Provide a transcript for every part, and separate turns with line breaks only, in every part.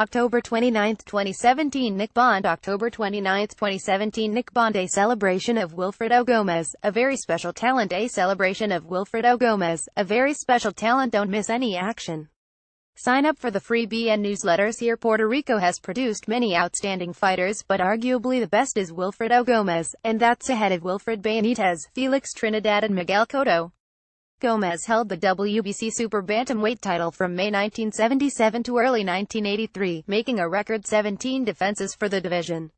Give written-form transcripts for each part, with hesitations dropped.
October 29, 2017 Nick Bond October 29, 2017 Nick Bond A celebration of Wilfredo Gomez, a very special talent. A celebration of Wilfredo Gomez, a very special talent. Don't miss any action. Sign up for the free BN newsletters here. Puerto Rico has produced many outstanding fighters, but arguably the best is Wilfredo Gomez, and that's ahead of Wilfred Benitez, Felix Trinidad and Miguel Cotto. Gomez held the WBC Super Bantamweight title from May 1977 to early 1983, making a record 17 defenses for the division.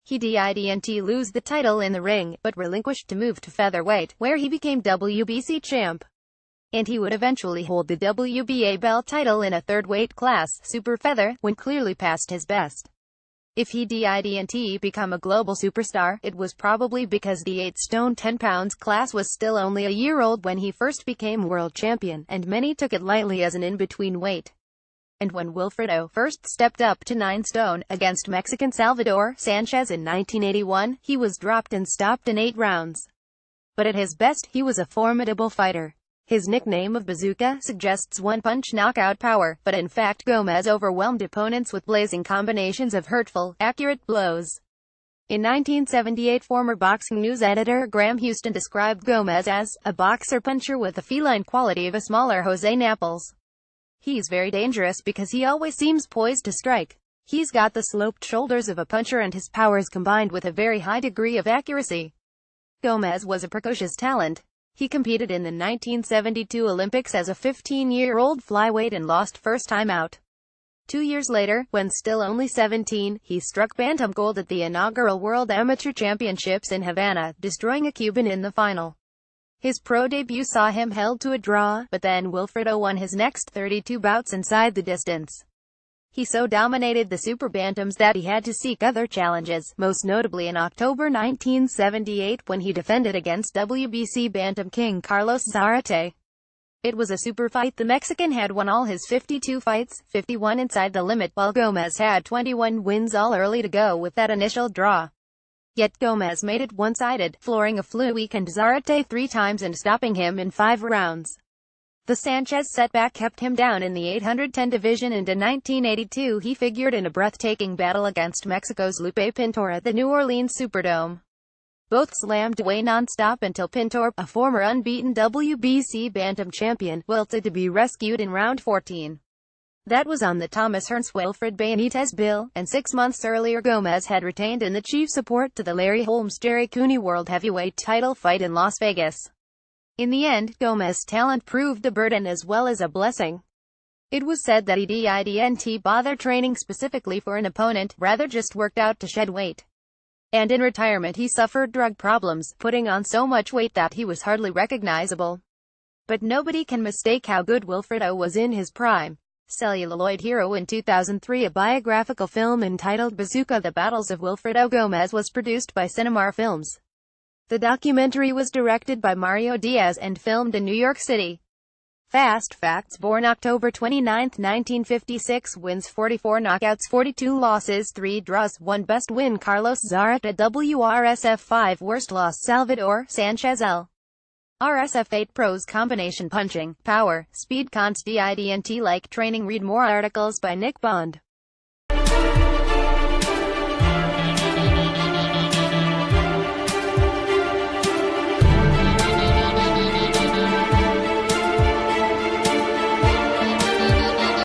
He didn't lose the title in the ring, but relinquished to move to featherweight, where he became WBC champ. And he would eventually hold the WBA belt title in a third weight class, super feather, when clearly past his best. If he didn't become a global superstar, it was probably because the 8 stone 10 pounds class was still only a year old when he first became world champion, and many took it lightly as an in-between weight. And when Wilfredo first stepped up to 9 stone, against Mexican Salvador Sanchez in 1981, he was dropped and stopped in 8 rounds. But at his best, he was a formidable fighter. His nickname of Bazooka suggests one-punch knockout power, but in fact Gomez overwhelmed opponents with blazing combinations of hurtful, accurate blows. In 1978 former Boxing News editor Graham Houston described Gomez as a boxer-puncher with the feline quality of a smaller Jose Naples. He's very dangerous because he always seems poised to strike. He's got the sloped shoulders of a puncher and his powers combined with a very high degree of accuracy. Gomez was a precocious talent. He competed in the 1972 Olympics as a 15-year-old flyweight and lost first time out. 2 years later, when still only 17, he struck bantam gold at the inaugural World Amateur Championships in Havana, destroying a Cuban in the final. His pro debut saw him held to a draw, but then Wilfredo won his next 32 bouts inside the distance. He so dominated the super bantams that he had to seek other challenges, most notably in October 1978 when he defended against WBC bantam king Carlos Zarate. It was a super fight. The Mexican had won all his 52 fights, 51 inside the limit, while Gomez had 21 wins all early to go with that initial draw. Yet Gomez made it one-sided, flooring a weakened Zarate 3 times and stopping him in 5 rounds. The Sanchez setback kept him down in the 810 division, and in 1982 he figured in a breathtaking battle against Mexico's Lupe Pintor at the New Orleans Superdome. Both slammed away non-stop until Pintor, a former unbeaten WBC bantam champion, wilted to be rescued in round 14. That was on the Thomas Hearns-Wilfred Benitez bill, and 6 months earlier Gomez had retained in the chief support to the Larry Holmes-Jerry Cooney World Heavyweight title fight in Las Vegas. In the end, Gomez's talent proved a burden as well as a blessing. It was said that he didn't bother training specifically for an opponent, rather just worked out to shed weight. And in retirement he suffered drug problems, putting on so much weight that he was hardly recognizable. But nobody can mistake how good Wilfredo was in his prime. Celluloid Hero in 2003, a biographical film entitled Bazooka: The Battles of Wilfredo Gomez was produced by Cinemar Films. The documentary was directed by Mario Diaz and filmed in New York City. Fast Facts: born October 29, 1956, wins 44 knockouts, 42 losses, 3 draws, 1 best win Carlos Zarate, WRSF 5 worst loss Salvador Sanchez L. RSF 8 pros: combination punching, power, speed, cons, didn't like training. Read more articles by Nick Bond.